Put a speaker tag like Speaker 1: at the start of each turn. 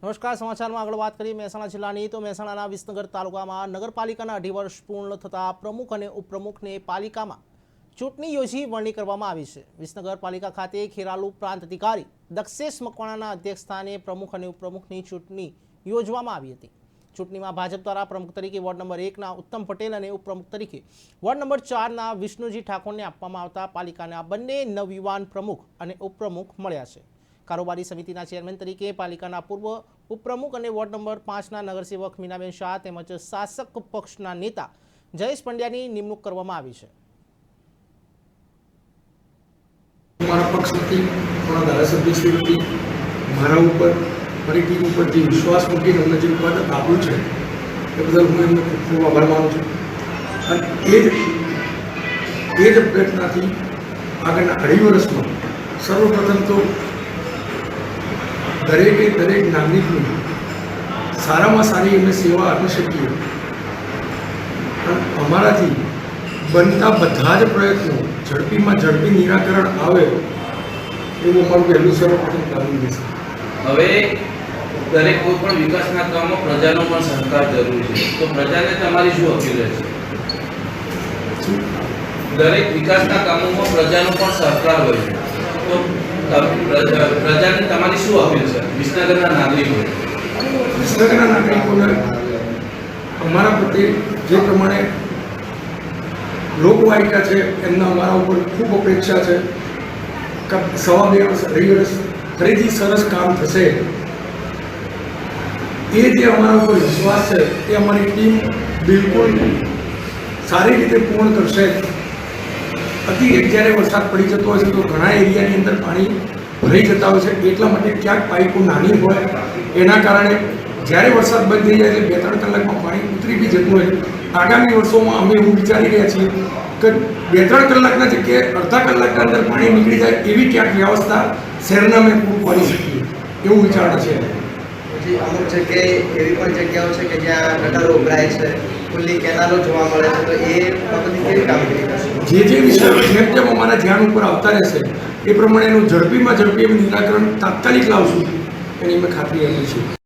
Speaker 1: નમસ્કાર, સમાચારમાં આગળ વાત કરીએ મહેસાણા જિલ્લાની તો મહેસાણાના વિસનગર તાલુકામાં નગરપાલિકાના 2.5 વર્ષ પૂર્ણ થતા પ્રમુખ અને ઉપપ્રમુખને પાલિકામાં ચૂંટણી યોજી વરણી કરવામાં આવી છે। વિસનગર પાલિકા ખાતે ખેરાલુ પ્રાંત અધિકારી દક્ષેશ મકવાણાના અધ્યક્ષસ્થાને પ્રમુખ અને ઉપપ્રમુખની ચૂંટણી યોજવામાં આવી હતી। ચૂંટણીમાં ભાજપ દ્વારા પ્રમુખ તરીકે વોર્ડ નંબર 1ના ઉત્તમ પટેલ અને ઉપપ્રમુખ તરીકે વોર્ડ નંબર 4ના વિષ્ણુજી ઠાકોરને આપવામાં આવતા પાલિકાના બંને નવયુવાન પ્રમુખ અને ઉપપ્રમુખ મળ્યા છે। કારોબારી સમિતિના ચેરમેન તરીકે પાલિકાના પૂર્વ ઉપપ્રમુખ અને વોર્ડ નંબર 5ના નગરસેવક મીનાબેન શાહ તેમજ શાસક પક્ષના નેતા જયેશ પંડ્યાની નિમણૂક કરવામાં આવી છે।
Speaker 2: મારા પક્ષમાંથી મારા ધારાસભ્યશ્રી વતી મારા ઉપર મારી ટીમ ઉપર જે વિશ્વાસ મૂકીને અમને જે ઉત્પાદન આપ્યું છે એ બદલ હું એમને ખૂબ ખૂબ આભાર માનું છું। અને એ જ પ્રયત્નથી આગળના 2.5 વર્ષમાં સર્વપ્રથમ તો દરેક નાગરિકની સારામાં સારી એમને સેવા આપી શકીએ અને અમારાથી બનતા બધા જ પ્રયત્નો ઝડપીમાં ઝડપી નિરાકરણ આવે એવું અમારું પહેલું સર્વપ્રથમ પ્લાનિંગ છે।
Speaker 3: હવે દરેક કોઈ પણ વિકાસના કામમાં પ્રજાનો પણ સહકાર જરૂરી છે, તો પ્રજાને તમારી શું અપીલ રહેશે? દરેક વિકાસના કામોમાં પ્રજાનો પણ સહકાર હોય છે, તો પ્રજાને તમારી શું અપીલ છે? વિસનગરના
Speaker 2: નાગરિકોને અમારા પ્રત્યે જે પ્રમાણે લોકવાયકા છે એમના અમારા ઉપર ખૂબ અપેક્ષા છે કે 2.5 વર્ષ 2.5 વર્ષ ફરીથી સરસ કામ થશે। એ જે અમારા ઉપર વિશ્વાસ છે એ અમારી ટીમ બિલકુલ સારી રીતે પૂર્ણ કરશે। જ્યારે વરસાદ પડી જતો હોય છે તો ઘણા એરિયાની અંદર પાણી ભરાઈ જતા હોય છે, એટલા માટે ક્યાંક પાઇપો નાની હોય એના કારણે જ્યારે વરસાદ બંધ થઈ જાય છે 2-3 કલાકમાં પાણી ઉતરી બી જતું હોય છે। આગામી વર્ષોમાં અમે એવું વિચારી રહ્યા છીએ કે 2-3 કલાકના જગ્યાએ અડધા કલાકના અંદર પાણી નીકળી જાય એવી ક્યાંક વ્યવસ્થા શહેરના અમે પૂરું પાડી શકીએ એવું વિચારણા છે।
Speaker 4: પછી અમુક જગ્યાએ એવી પણ જગ્યાઓ છે કે જ્યાં ગટરો ઉભરાય છે, ખુલ્લી કેનાલો જોવા મળે છે, તો એ બાબતની કેવી કામગીરી કરશે?
Speaker 2: જે વિષયો જેમ અમારા ધ્યાન ઉપર આવતા રહેશે એ પ્રમાણે એનું ઝડપીમાં ઝડપી નિરાકરણ તાત્કાલિક લાવશું એની અમે ખાતરી આપી છે।